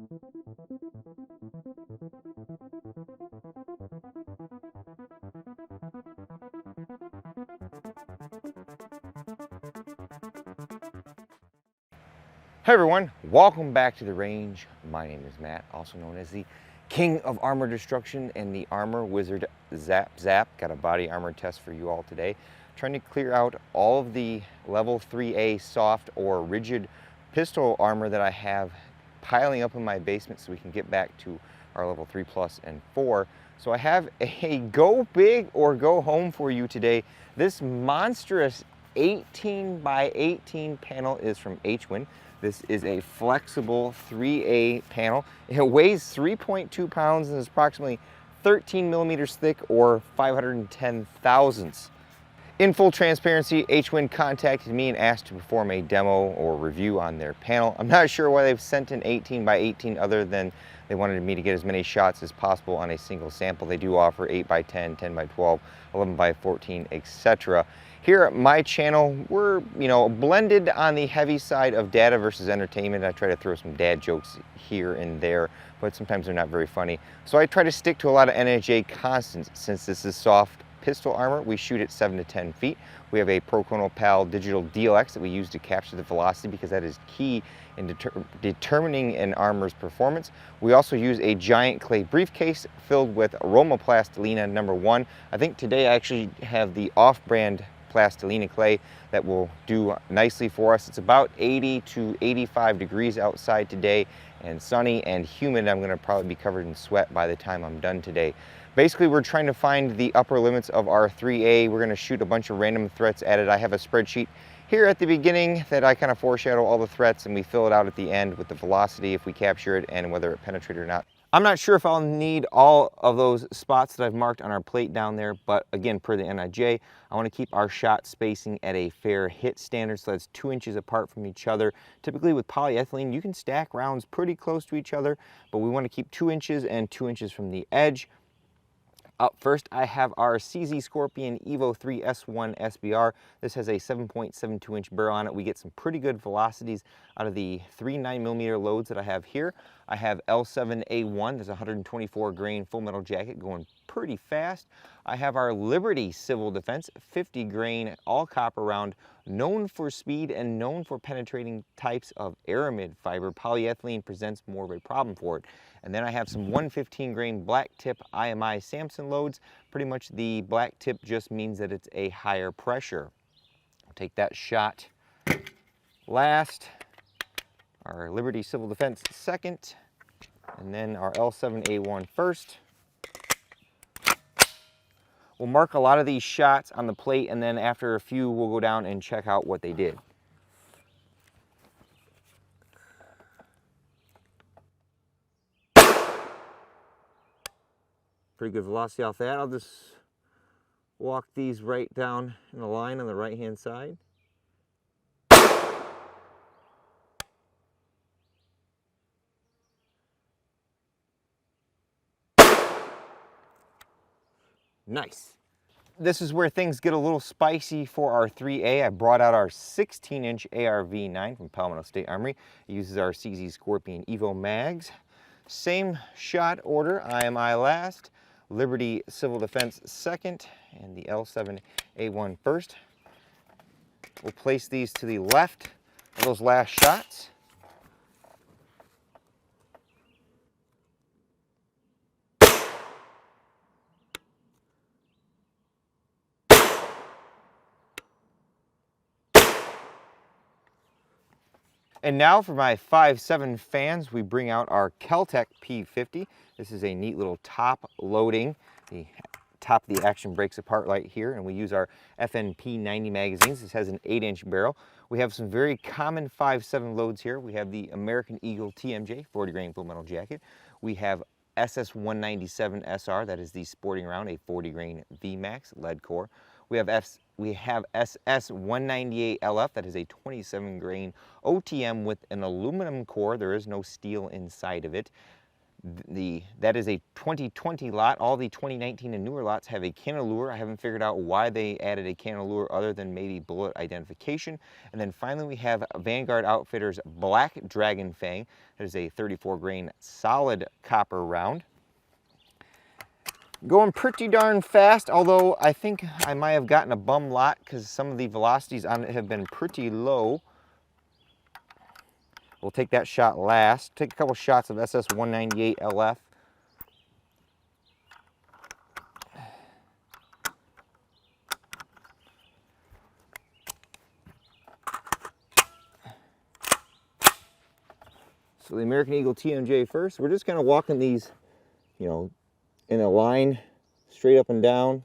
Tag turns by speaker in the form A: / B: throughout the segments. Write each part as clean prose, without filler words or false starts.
A: Hey everyone, welcome back to the range. My name is Matt, also known as the King of Armor Destruction and the Armor Wizard Zap Zap. Got a body armor test for you all today. Trying to clear out all of the level 3A soft or rigid pistol armor that I have piling up in my basement so we can get back to our level 3 plus and 4. So I have a go big or go home for you today. This monstrous 18 by 18 panel is from HWin. This is a flexible 3A panel. It weighs 3.2 pounds and is approximately 13 millimeters thick or 510 thousandths. In full transparency, HWin contacted me and asked to perform a demo or review on their panel. I'm not sure why they've sent an 18 by 18 other than they wanted me to get as many shots as possible on a single sample. They do offer 8 by 10, 10 by 12, 11 by 14, etc. Here at my channel, we're, blended on the heavy side of data versus entertainment. I try to throw some dad jokes here and there, but sometimes they're not very funny. So I try to stick to a lot of NIJ constants. Since this is soft pistol armor, we shoot at 7 to 10 feet. We have a Proconal Pal digital DLX that we use to capture the velocity because that is key in determining an armor's performance. We also use a giant clay briefcase filled with Aromaplastilina #1. I think today I actually have the off-brand Plastilina clay that will do nicely for us. It's about 80 to 85 degrees outside today and sunny and humid. I'm going to probably be covered in sweat by the time I'm done today. Basically, we're trying to find the upper limits of our 3A. We're going to shoot a bunch of random threats at it. I have a spreadsheet here at the beginning that I kind of foreshadow all the threats, and we fill it out at the end with the velocity if we capture it and whether it penetrated or not. I'm not sure if I'll need all of those spots that I've marked on our plate down there, but again, per the NIJ, I want to keep our shot spacing at a fair hit standard, so that's 2 inches apart from each other. Typically with polyethylene, you can stack rounds pretty close to each other, but we want to keep 2 inches and 2 inches from the edge. Up first, I have our CZ Scorpion Evo 3 S1 SBR. This has a 7.72 inch barrel on it. We get some pretty good velocities out of the 3 9mm loads that I have here. I have L7A1. There's a 124 grain full metal jacket going pretty fast. I have our Liberty Civil Defense 50 grain all copper round, known for speed and known for penetrating types of aramid fiber. Polyethylene presents more of a problem for it. And then I have some 115 grain black tip IMI Samson loads. Pretty much the black tip just means that it's a higher pressure. I'll take that shot last, our Liberty Civil Defense second, and then our L7A1 first. We'll mark a lot of these shots on the plate, and then after a few, we'll go down and check out what they did. Pretty good velocity off that. I'll just walk these right down in a line on the right hand side. Nice. This is where things get a little spicy for our 3A. I brought out our 16-inch ARV9 from Palmetto State Armory. It uses our CZ Scorpion Evo mags. Same shot order, IMI last, Liberty Civil Defense second, and the L7A1 first. We'll place these to the left of those last shots. And now for my 5.7 fans, we bring out our Keltec P50. This is a neat little top loading. The top of the action breaks apart right here, and we use our FNP 90 magazines. This has an 8-inch barrel. We have some very common 5.7 loads here. We have the American Eagle TMJ 40 grain full metal jacket. We have SS197 SR, that is the sporting round, a 40 grain VMAX lead core. We have SS198 LF, that is a 27 grain OTM with an aluminum core. There is no steel inside of it. That is a 2020 lot. All the 2019 and newer lots have a cantilever. I haven't figured out why they added a cantilever other than maybe bullet identification. And then finally we have Vanguard Outfitters Black Dragon Fang. That is a 34 grain solid copper round. Going pretty darn fast, although I think I might have gotten a bum lot because some of the velocities on it have been pretty low. We'll take that shot last. Take a couple shots of SS-198 LF. So the American Eagle TMJ first. We're just kind of walking these, you know, in a line, straight up and down.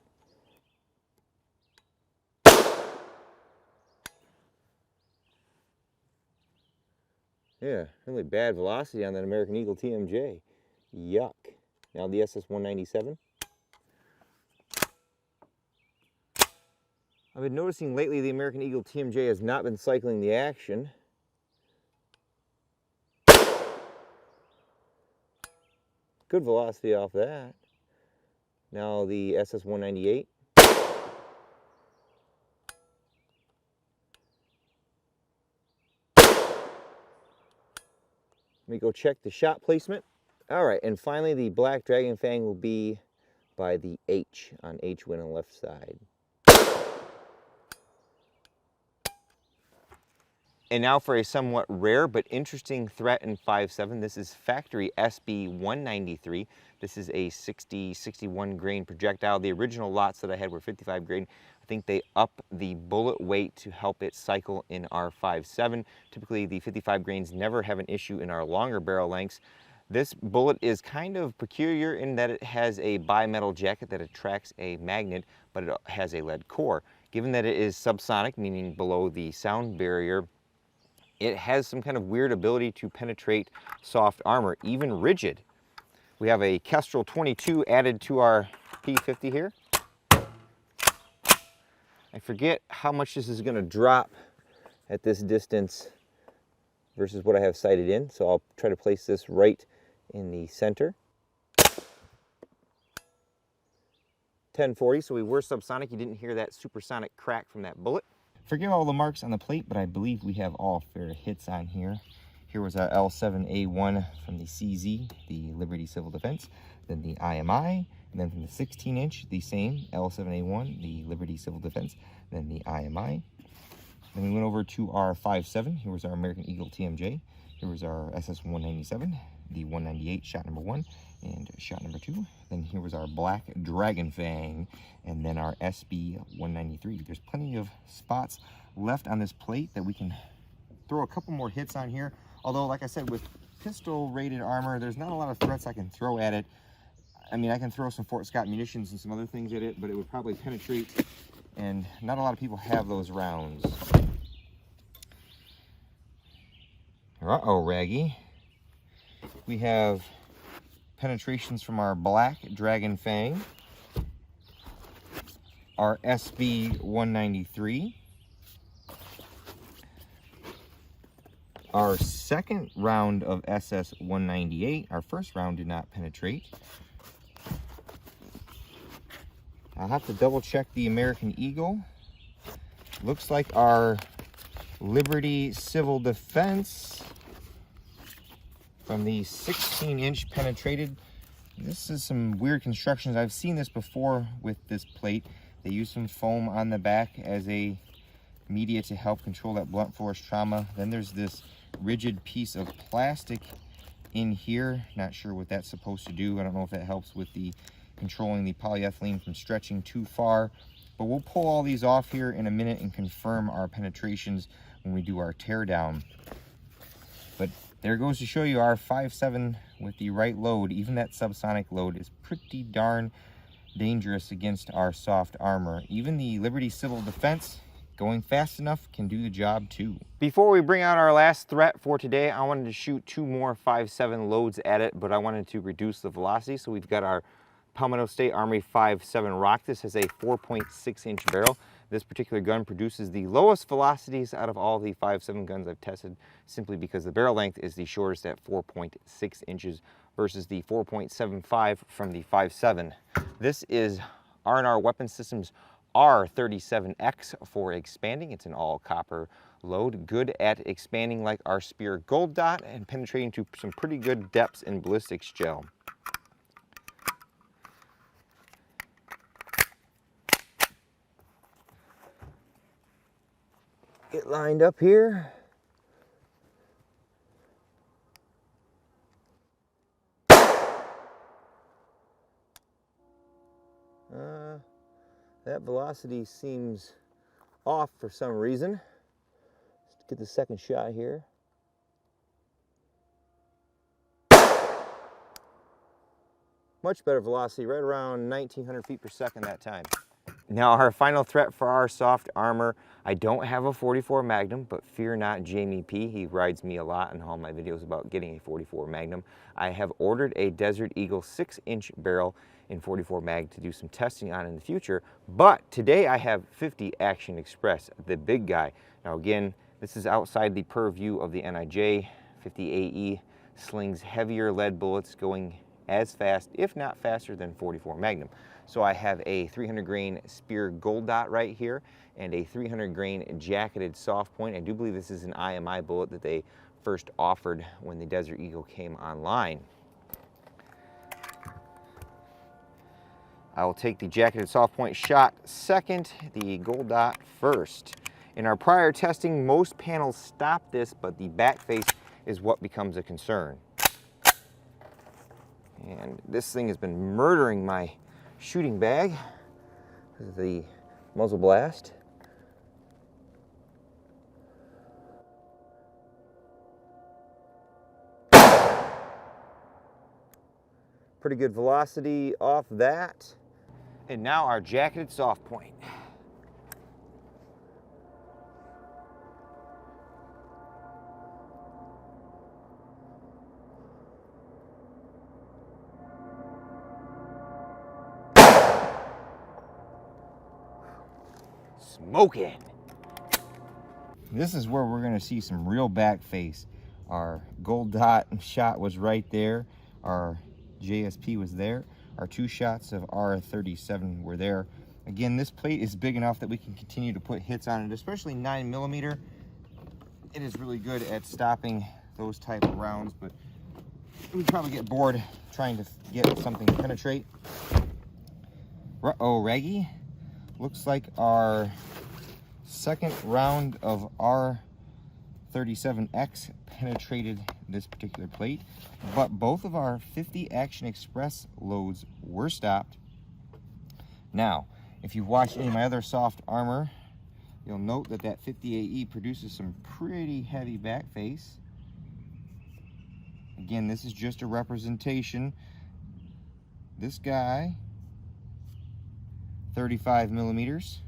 A: Yeah, really bad velocity on that American Eagle TMJ. Yuck. Now the SS-197. I've been noticing lately the American Eagle TMJ has not been cycling the action. Good velocity off that. Now the SS-198. Let me go check the shot placement. All right, and finally the Black Dragon Fang will be by the H on HWin on the left side. And now for a somewhat rare but interesting threat in 5.7. This is factory SB-193. This is a 60-61 grain projectile. The original lots that I had were 55 grain. I think they up the bullet weight to help it cycle in our 5.7. Typically the 55 grains never have an issue in our longer barrel lengths. This bullet is kind of peculiar in that it has a bimetal jacket that attracts a magnet, but it has a lead core. Given that it is subsonic, meaning below the sound barrier, it has some kind of weird ability to penetrate soft armor, even rigid. We have a Kestrel 22 added to our P50 here. I forget how much this is going to drop at this distance versus what I have sighted in, so I'll try to place this right in the center. 1040, so we were subsonic. You didn't hear that supersonic crack from that bullet. Forgive all the marks on the plate, but I believe we have all fair hits on here. Here was our L7A1 from the CZ, the Liberty Civil Defense, then the IMI, and then from the 16-inch, the same L7A1, the Liberty Civil Defense, then the IMI. Then we went over to our 5.7. Here was our American Eagle TMJ. Here was our SS-197, the 198 shot number 1, and shot number 2. Then here was our Black Dragon Fang, and then our SB-193. There's plenty of spots left on this plate that we can throw a couple more hits on here. Although, like I said, with pistol-rated armor, there's not a lot of threats I can throw at it. I mean, I can throw some Fort Scott munitions and some other things at it, but it would probably penetrate, and not a lot of people have those rounds. Uh-oh, Raggy. We have penetrations from our Black Dragon Fang, our SB-193, our second round of SS-198. Our first round did not penetrate. I'll have to double check the American Eagle. Looks like our Liberty Civil Defense from the 16-inch penetrated. This is some weird constructions. I've seen this before with this plate. They use some foam on the back as a media to help control that blunt force trauma. Then there's this rigid piece of plastic in here. Not sure what that's supposed to do. I don't know if that helps with the controlling the polyethylene from stretching too far. But we'll pull all these off here in a minute and confirm our penetrations when we do our teardown. But there goes to show you our 5.7 with the right load. Even that subsonic load is pretty darn dangerous against our soft armor. Even the Liberty Civil Defense, going fast enough, can do the job too. Before we bring out our last threat for today, I wanted to shoot 2 more 5.7 loads at it, but I wanted to reduce the velocity. So we've got our Palmetto State Armory 5.7 Rock. This has a 4.6-inch barrel. This particular gun produces the lowest velocities out of all the 5.7 guns I've tested, simply because the barrel length is the shortest at 4.6 inches versus the 4.75 from the 5.7. This is R&R Weapon Systems R37X for expanding. It's an all copper load, good at expanding like our Spear Gold Dot and penetrating to some pretty good depths in ballistics gel. Get lined up here. That velocity seems off for some reason. Let's get the second shot here. Much better velocity, right around 1900 feet per second that time. Now our final threat for our soft armor, I don't have a 44 Magnum, but fear not Jamie P. He rides me a lot in all my videos about getting a 44 Magnum. I have ordered a Desert Eagle 6-inch barrel in 44 mag to do some testing on in the future, but today I have 50 Action Express, the big guy. Now again, this is outside the purview of the NIJ. 50 AE slings heavier lead bullets going as fast, if not faster, than 44 Magnum. So I have a 300 grain Spear Gold Dot right here and a 300 grain jacketed soft point. I do believe this is an IMI bullet that they first offered when the Desert Eagle came online. I will take the jacketed soft point shot second, the Gold Dot first. In our prior testing, most panels stopped this, but the back face is what becomes a concern. And this thing has been murdering my shooting bag. This is the muzzle blast. Pretty good velocity off that. And now our jacketed soft point. Smoking. This is where we're going to see some real back face. Our Gold Dot shot was right there. Our JSP was there. Our two shots of R37 were there. Again, this plate is big enough that we can continue to put hits on it, especially 9mm. It is really good at stopping those type of rounds, but we'd probably get bored trying to get something to penetrate. Uh-oh, Raggy. Looks like our second round of R37X penetrated this particular plate, but both of our 50 Action Express loads were stopped. Now, if you've watched any of my other soft armor, you'll note that that 50 AE produces some pretty heavy back face. Again, this is just a representation. This guy, 35mm.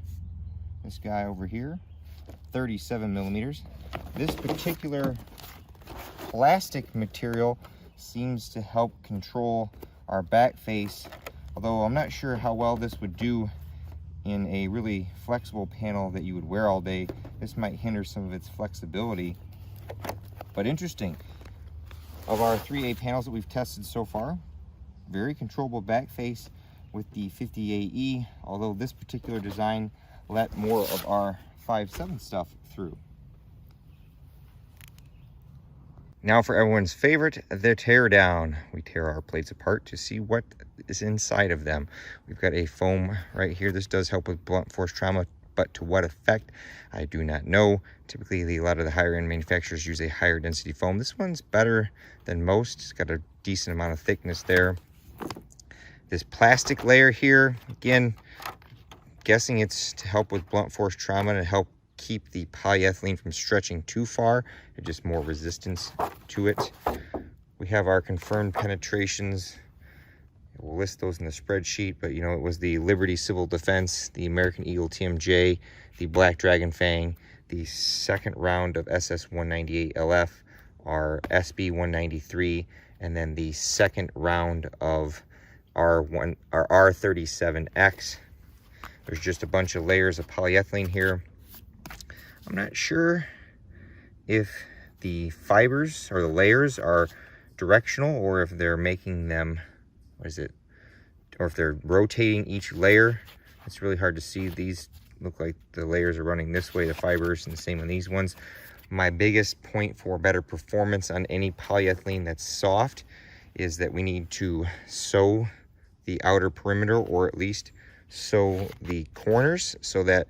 A: This guy over here, 37mm. This particular plastic material seems to help control our back face, although I'm not sure how well this would do in a really flexible panel that you would wear all day. This might hinder some of its flexibility, but interesting. Of our 3A panels that we've tested so far, very controllable back face with the 50 AE, although this particular design let more of our 5.7 stuff through. Now for everyone's favorite, the tear down. We tear our plates apart to see what is inside of them. We've got a foam right here. This does help with blunt force trauma, but to what effect, I do not know. Typically, a lot of the higher end manufacturers use a higher density foam. This one's better than most. It's got a decent amount of thickness there. This plastic layer here, again, guessing it's to help with blunt force trauma and help keep the polyethylene from stretching too far, and just more resistance to it. We have our confirmed penetrations. We'll list those in the spreadsheet, but you know, it was the Liberty Civil Defense, the American Eagle TMJ, the Black Dragon Fang, the second round of SS-198 LF, our SB-193, and then the second round of our R37X. There's just a bunch of layers of polyethylene here. I'm not sure if the fibers or the layers are directional or if they're making them, what is it? Or if they're rotating each layer. It's really hard to see. These look like the layers are running this way, the fibers, and the same on these ones. My biggest point for better performance on any polyethylene that's soft is that we need to sew the outer perimeter, or at least sew the corners, so that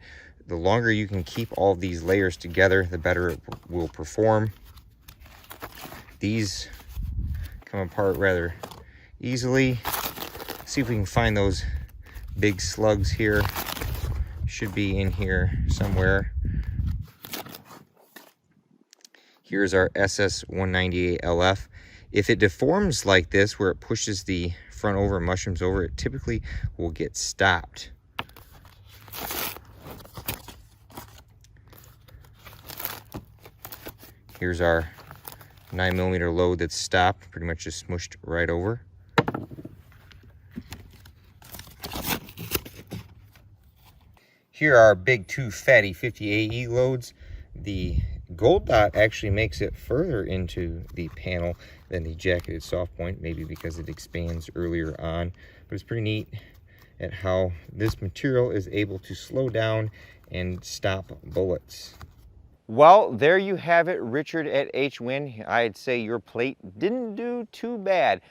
A: the longer you can keep all of these layers together, the better it will perform. These come apart rather easily. See if we can find those big slugs here. Should be in here somewhere. Here's our SS198LF. If it deforms like this, where it pushes the front over and mushrooms over, it typically will get stopped. Here's our 9mm load that's stopped, pretty much just smushed right over. Here are our big two fatty 50 AE loads. The gold dot actually makes it further into the panel than the jacketed soft point, maybe because it expands earlier on, but it's pretty neat at how this material is able to slow down and stop bullets. Well, there you have it, Richard at HWin. I'd say your plate didn't do too bad.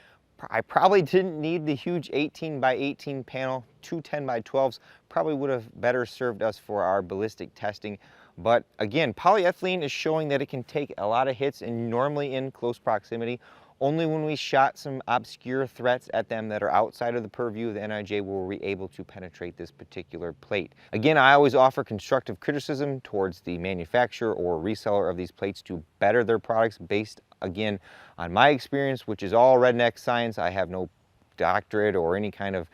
A: I probably didn't need the huge 18x18 panel. 2 10x12s probably would have better served us for our ballistic testing. But again, polyethylene is showing that it can take a lot of hits, and normally in close proximity. Only when we shot some obscure threats at them that are outside of the purview of the NIJ were we able to penetrate this particular plate. Again, I always offer constructive criticism towards the manufacturer or reseller of these plates to better their products based, again, on my experience, which is all redneck science. I have no doctorate or any kind of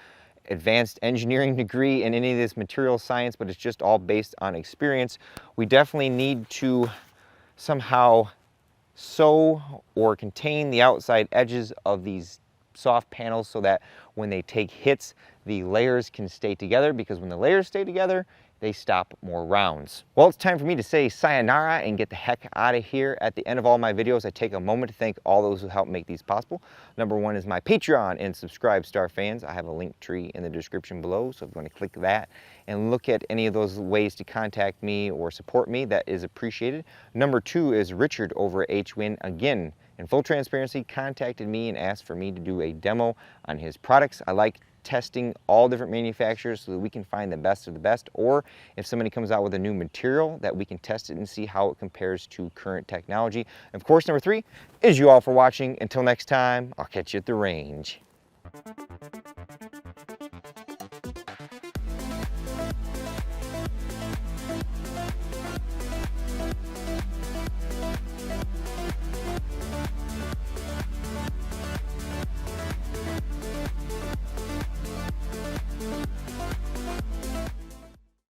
A: advanced engineering degree in any of this material science, but it's just all based on experience. We definitely need to somehow sew or contain the outside edges of these soft panels so that when they take hits, the layers can stay together, because when the layers stay together, they stop more rounds. Well, it's time for me to say sayonara and get the heck out of here. At the end of all my videos, I take a moment to thank all those who help make these possible. Number one is my Patreon and Subscribe Star fans. I have a link tree in the description below, so if you want to click that and look at any of those ways to contact me or support me, that is appreciated. Number two is Richard over at HWin. Again, in full transparency, contacted me and asked for me to do a demo on his products. I like testing all different manufacturers so that we can find the best of the best, or if somebody comes out with a new material, that we can test it and see how it compares to current technology. And of course, number three is you all for watching. Until next time, I'll catch you at the range.